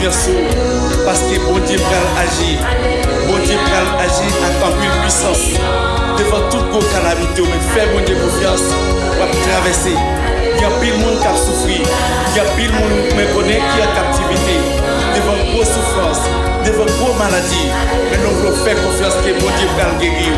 confiance parce que bon Dieu pral agir. Bon Dieu pral agir à une puissance. Devant toute grosse calamité, mais fais bon Dieu confiance, on va traverser. Il y a pile monde qui a souffert. Il y a pile monde qui connaît qui est en captivité. Devant grosse souffrance, devant grosse maladie. Mais nous voulons faire confiance que bon Dieu pral guérir.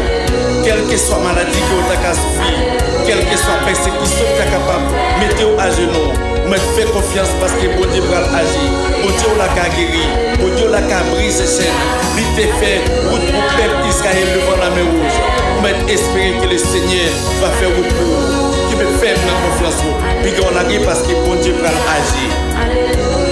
Quelle que soit maladie que vous avez souffert, quelle que soit persécution que vous êtes capable, mettez-vous à genoux. Mais faites confiance parce que bon Dieu va agir. Bon Dieu l'a guéri. Bon Dieu l'a brisé ses chaînes. Il te fait route pour le peuple d'Israël devant la mer rouge. Mais espérez que le Seigneur va faire route pour vous. Qui me fait confiance. Puis on l'a parce que bon Dieu va agir.